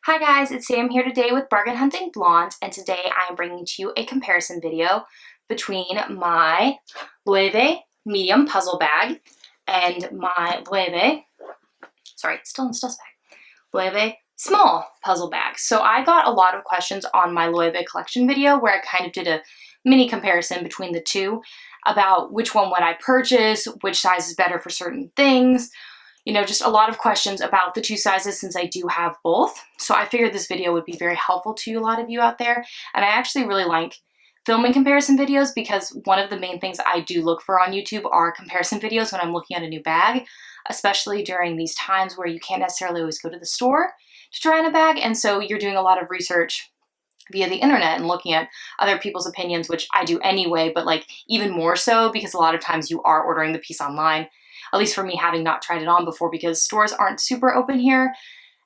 Hi guys, it's Sam here today with Bargain Hunting Blonde, and today I am bringing to you a comparison video between my Loewe medium puzzle bag and my Loewe, sorry, it's still in the dust bag, Loewe small puzzle bag. So I got a lot of questions on my Loewe collection video where I kind of did a mini comparison between the two about which one would I purchase, which size is better for certain things. You know, just a lot of questions about the two sizes since I do have both. So I figured this video would be very helpful to a lot of you out there. And I actually really like filming comparison videos because one of the main things I do look for on YouTube are comparison videos when I'm looking at a new bag, especially during these times where you can't necessarily always go to the store to try on a bag. And so you're doing a lot of research via the internet and looking at other people's opinions, which I do anyway, but like even more so because a lot of times you are ordering the piece online. At least for me, having not tried it on before, because stores aren't super open here.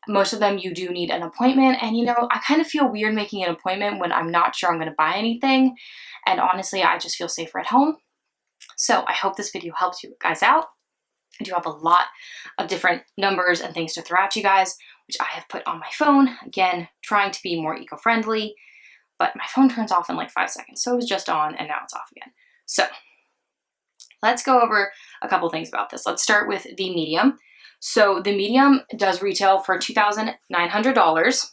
Most of them you do need an appointment, and you know, I kind of feel weird making an appointment when I'm not sure I'm going to buy anything, and honestly I just feel safer at home. So I hope this video helps you guys out. I do have a lot of different numbers and things to throw at you guys, which I have put on my phone, again trying to be more eco-friendly, but my phone turns off in like 5 seconds, so it was just on and now it's off again. So let's go over a couple things about this. Let's start with the medium. So the medium does retail for $2,900.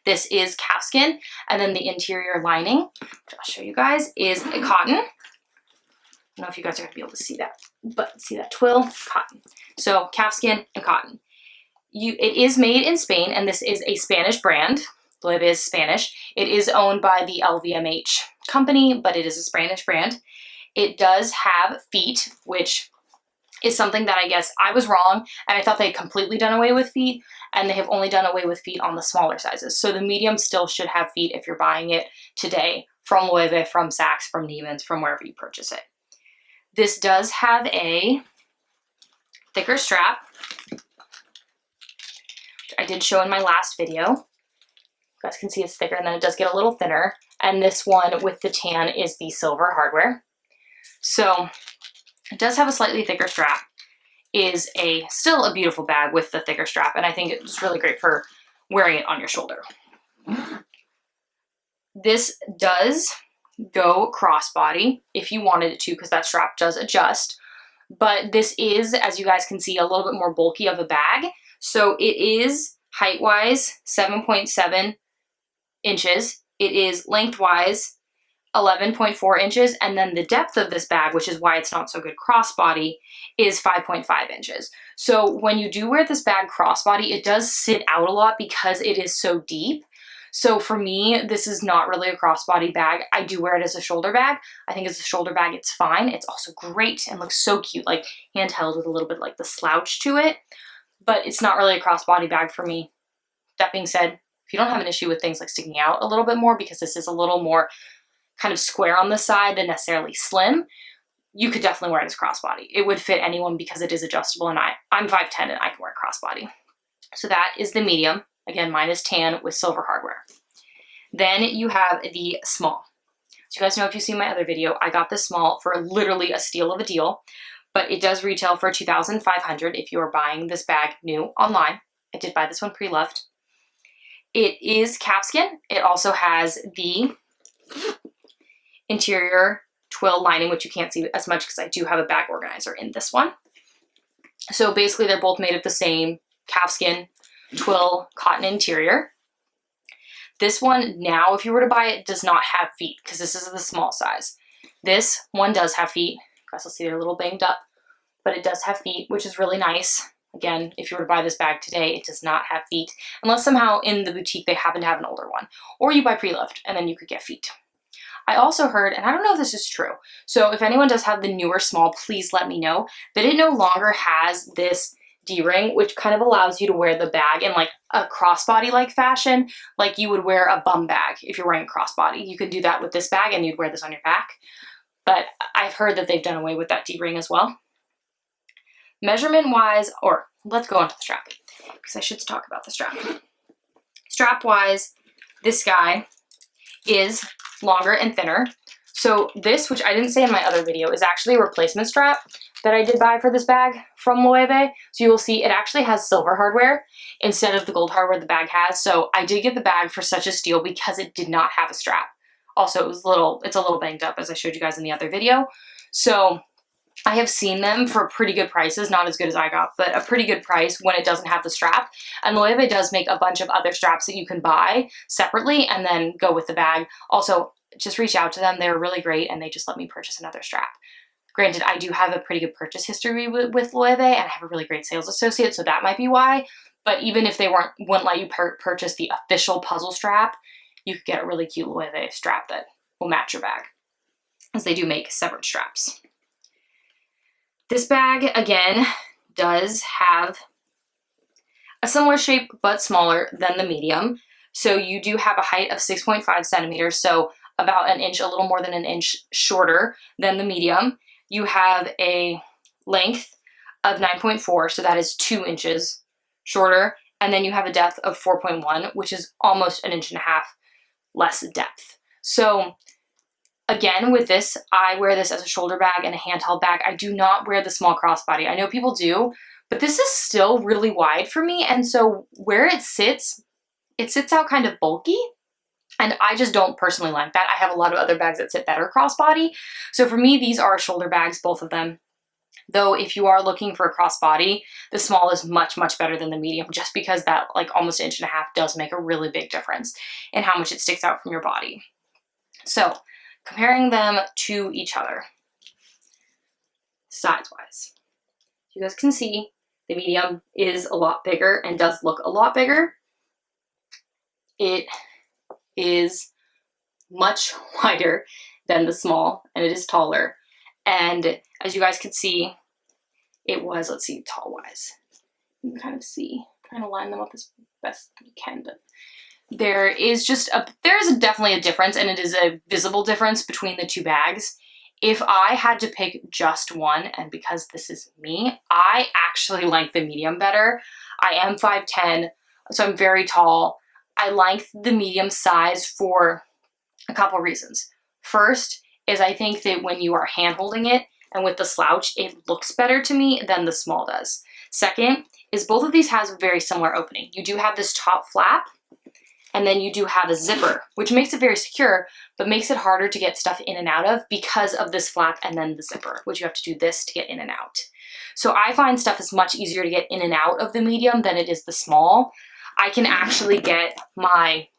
This is calfskin, and then the interior lining, which I'll show you guys, is a cotton. I don't know if you guys are going to be able to see that, but see that twill? Cotton. So calfskin and cotton. It is made in Spain, and this is a Spanish brand. Loewe is Spanish. It is owned by the LVMH company, but it is a Spanish brand. It does have feet, which is something that I guess I was wrong, and I thought they had completely done away with feet, and they have only done away with feet on the smaller sizes. So the medium still should have feet if you're buying it today from Loewe, from Saks, from Neiman's, from wherever you purchase it. This does have a thicker strap, which I did show in my last video. You guys can see it's thicker, and then it does get a little thinner. And this one with the tan is the silver hardware. So it does have a slightly thicker strap. Is still a beautiful bag with the thicker strap, and I think it's really great for wearing it on your shoulder. This does go crossbody if you wanted it to, because that strap does adjust. But this is, as you guys can see, a little bit more bulky of a bag. So it is height-wise 7.7 inches. It is lengthwise 11.4 inches, and then the depth of this bag, which is why it's not so good crossbody, is 5.5 inches. So when you do wear this bag crossbody, it does sit out a lot because it is so deep. So for me, this is not really a crossbody bag. I do wear it as a shoulder bag. I think as a shoulder bag, it's fine. It's also great and looks so cute, like handheld with a little bit like the slouch to it, but it's not really a crossbody bag for me. That being said, if you don't have an issue with things like sticking out a little bit more, because this is a little more kind of square on the side than necessarily slim, you could definitely wear it as crossbody. It would fit anyone because it is adjustable, and I'm 5'10" and I can wear crossbody. So that is the medium. Again, mine is tan with silver hardware. Then you have the small. So you guys know, if you've seen my other video, I got this small for literally a steal of a deal, but it does retail for $2,500 if you are buying this bag new online. I did buy this one pre-loved. It is calfskin. It also has the interior twill lining, which you can't see as much because I do have a bag organizer in this one. So basically they're both made of the same calfskin twill cotton interior. This one now, if you were to buy it, does not have feet because this is the small size. This one does have feet. You guys will see they're a little banged up, but it does have feet, which is really nice. Again, if you were to buy this bag today, it does not have feet, unless somehow in the boutique they happen to have an older one, or you buy pre-loved and then you could get feet. I also heard, and I don't know if this is true, so if anyone does have the newer small, please let me know, that it no longer has this D-ring, which kind of allows you to wear the bag in like a crossbody-like fashion, like you would wear a bum bag if you're wearing a crossbody. You could do that with this bag and you'd wear this on your back, but I've heard that they've done away with that D-ring as well. Measurement-wise, or let's go on to the strap, because I should talk about the strap. Strap-wise, this guy is longer and thinner. So this, which I didn't say in my other video, is actually a replacement strap that I did buy for this bag from Loewe. So you will see it actually has silver hardware instead of the gold hardware the bag has. So I did get the bag for such a steal because it did not have a strap. Also, it's a little banged up, as I showed you guys in the other video. So I have seen them for pretty good prices, not as good as I got, but a pretty good price when it doesn't have the strap. And Loewe does make a bunch of other straps that you can buy separately and then go with the bag. Also, just reach out to them. They're really great and they just let me purchase another strap. Granted, I do have a pretty good purchase history with Loewe and I have a really great sales associate, so that might be why. But even if they wouldn't let you purchase the official puzzle strap, you could get a really cute Loewe strap that will match your bag, as they do make separate straps. This bag, again, does have a similar shape but smaller than the medium. So you do have a height of 6.5 centimeters, so about an inch, a little more than an inch shorter than the medium. You have a length of 9.4, so that is 2 inches shorter. And then you have a depth of 4.1, which is almost an inch and a half less depth. So again, with this, I wear this as a shoulder bag and a handheld bag. I do not wear the small crossbody. I know people do, but this is still really wide for me. And so where it sits out kind of bulky. And I just don't personally like that. I have a lot of other bags that sit better crossbody. So for me, these are shoulder bags, both of them. Though if you are looking for a crossbody, the small is much, much better than the medium, just because that like almost an inch and a half does make a really big difference in how much it sticks out from your body. So comparing them to each other, size-wise, you guys can see the medium is a lot bigger and does look a lot bigger. It is much wider than the small, and it is taller. And as you guys can see, it was, let's see, tall-wise. You can kind of see, trying to line them up as best you can, but there is definitely a difference, and it is a visible difference between the two bags. If I had to pick just one, and because this is me, I actually like the medium better. I am 5'10", so I'm very tall. I like the medium size for a couple reasons. First is I think that when you are hand holding it and with the slouch, it looks better to me than the small does. Second is both of these has a very similar opening. You do have this top flap, and then you do have a zipper, which makes it very secure, but makes it harder to get stuff in and out of because of this flap and then the zipper, which you have to do this to get in and out. So I find stuff is much easier to get in and out of the medium than it is the small. I can actually get my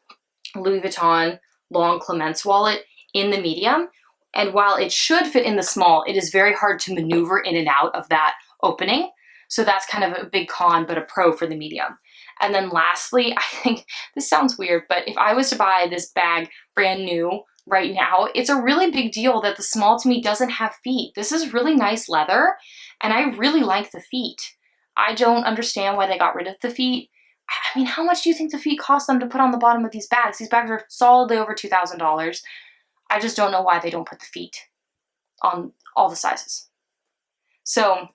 Louis Vuitton long Clemence wallet in the medium, and while it should fit in the small, it is very hard to maneuver in and out of that opening. So that's kind of a big con, but a pro for the medium. And then lastly, I think this sounds weird, but if I was to buy this bag brand new right now, it's a really big deal that the small to me doesn't have feet. This is really nice leather, and I really like the feet. I don't understand why they got rid of the feet. I mean, how much do you think the feet cost them to put on the bottom of these bags? These bags are solidly over $2,000. I just don't know why they don't put the feet on all the sizes. So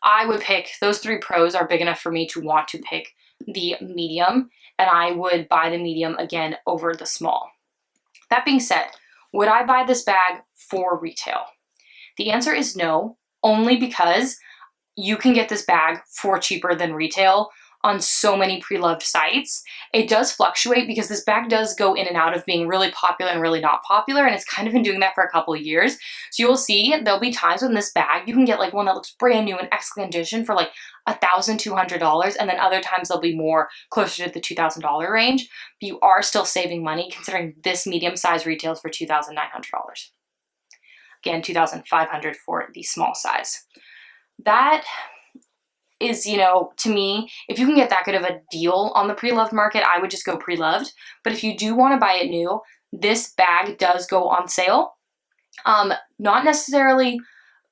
I would pick, those three pros are big enough for me to want to pick the medium, and I would buy the medium again over the small. That being said, would I buy this bag for retail? The answer is no, only because you can get this bag for cheaper than retail on so many Preloved sites. It does fluctuate because this bag does go in and out of being really popular and really not popular, and it's kind of been doing that for a couple of years. So you'll see there'll be times when this bag, you can get like one that looks brand new in excellent condition for like $1,200, and then other times they'll be more closer to the $2,000 range, but you are still saving money considering this medium size retails for $2,900. Again, $2,500 for the small size. That is, you know, to me, if you can get that good of a deal on the Preloved market, I would just go Preloved. But if you do want to buy it new, this bag does go on sale. Not necessarily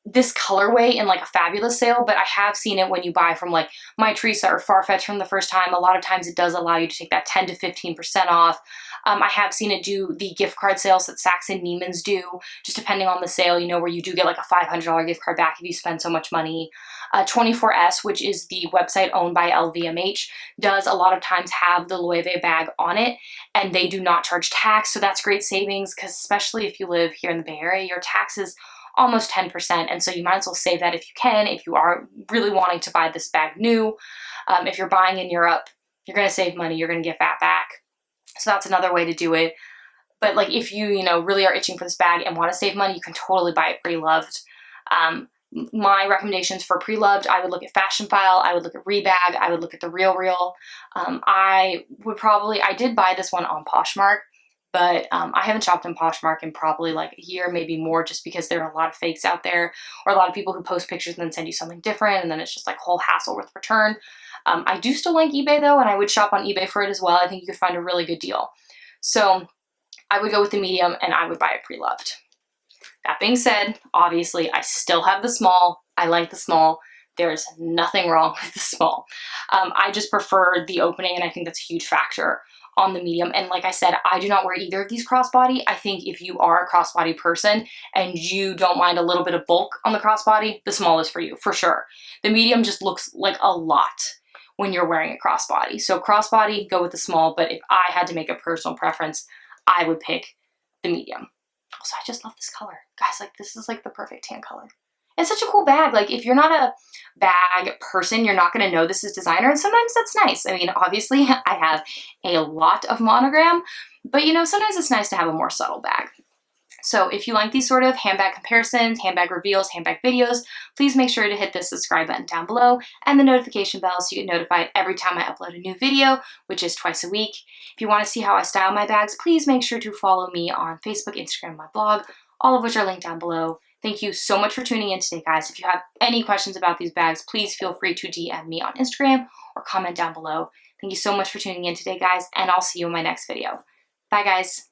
this colorway in like a fabulous sale, but I have seen it when you buy from like My Teresa or Farfetch from the first time. A lot of times it does allow you to take that 10 to 15% off. I have seen it do the gift card sales that Saks and Neiman's do, just depending on the sale, you know, where you do get like a $500 gift card back if you spend so much money. 24S, which is the website owned by LVMH, does a lot of times have the Loewe bag on it, and they do not charge tax, so that's great savings, because especially if you live here in the Bay Area, your taxes almost 10%. And so you might as well save that if you can, if you are really wanting to buy this bag new. If you're buying in Europe, you're going to save money, you're going to get that back. So that's another way to do it. But like if you, really are itching for this bag and want to save money, you can totally buy it pre-loved. My recommendations for pre-loved, I would look at Fashion File, I would look at Rebag, I would look at The Real Real. I did buy this one on Poshmark, but I haven't shopped in Poshmark in probably like a year, maybe more, just because there are a lot of fakes out there, or a lot of people who post pictures and then send you something different, and then it's just like whole hassle with return. I do still like eBay though, and I would shop on eBay for it as well. I think you could find a really good deal. So I would go with the medium and I would buy it pre-loved. That being said, obviously I still have the small. I like the small. There's nothing wrong with the small. I just prefer the opening, and I think that's a huge factor on the medium. And like I said, I do not wear either of these crossbody. I think if you are a crossbody person and you don't mind a little bit of bulk on the crossbody, the small is for you, for sure. The medium just looks like a lot when you're wearing a crossbody. So crossbody, go with the small, but if I had to make a personal preference, I would pick the medium. Also, I just love this color. Guys, like this is like the perfect tan color. It's such a cool bag. Like if you're not a bag person, you're not gonna know this is designer, and sometimes that's nice. I mean, obviously I have a lot of monogram, but sometimes it's nice to have a more subtle bag. So if you like these sort of handbag comparisons, handbag reveals, handbag videos, please make sure to hit the subscribe button down below and the notification bell so you get notified every time I upload a new video, which is twice a week. If you want to see how I style my bags, please make sure to follow me on Facebook, Instagram, and my blog, all of which are linked down below. Thank you so much for tuning in today, guys. If you have any questions about these bags, please feel free to DM me on Instagram or comment down below. Thank you so much for tuning in today, guys, and I'll see you in my next video. Bye, guys.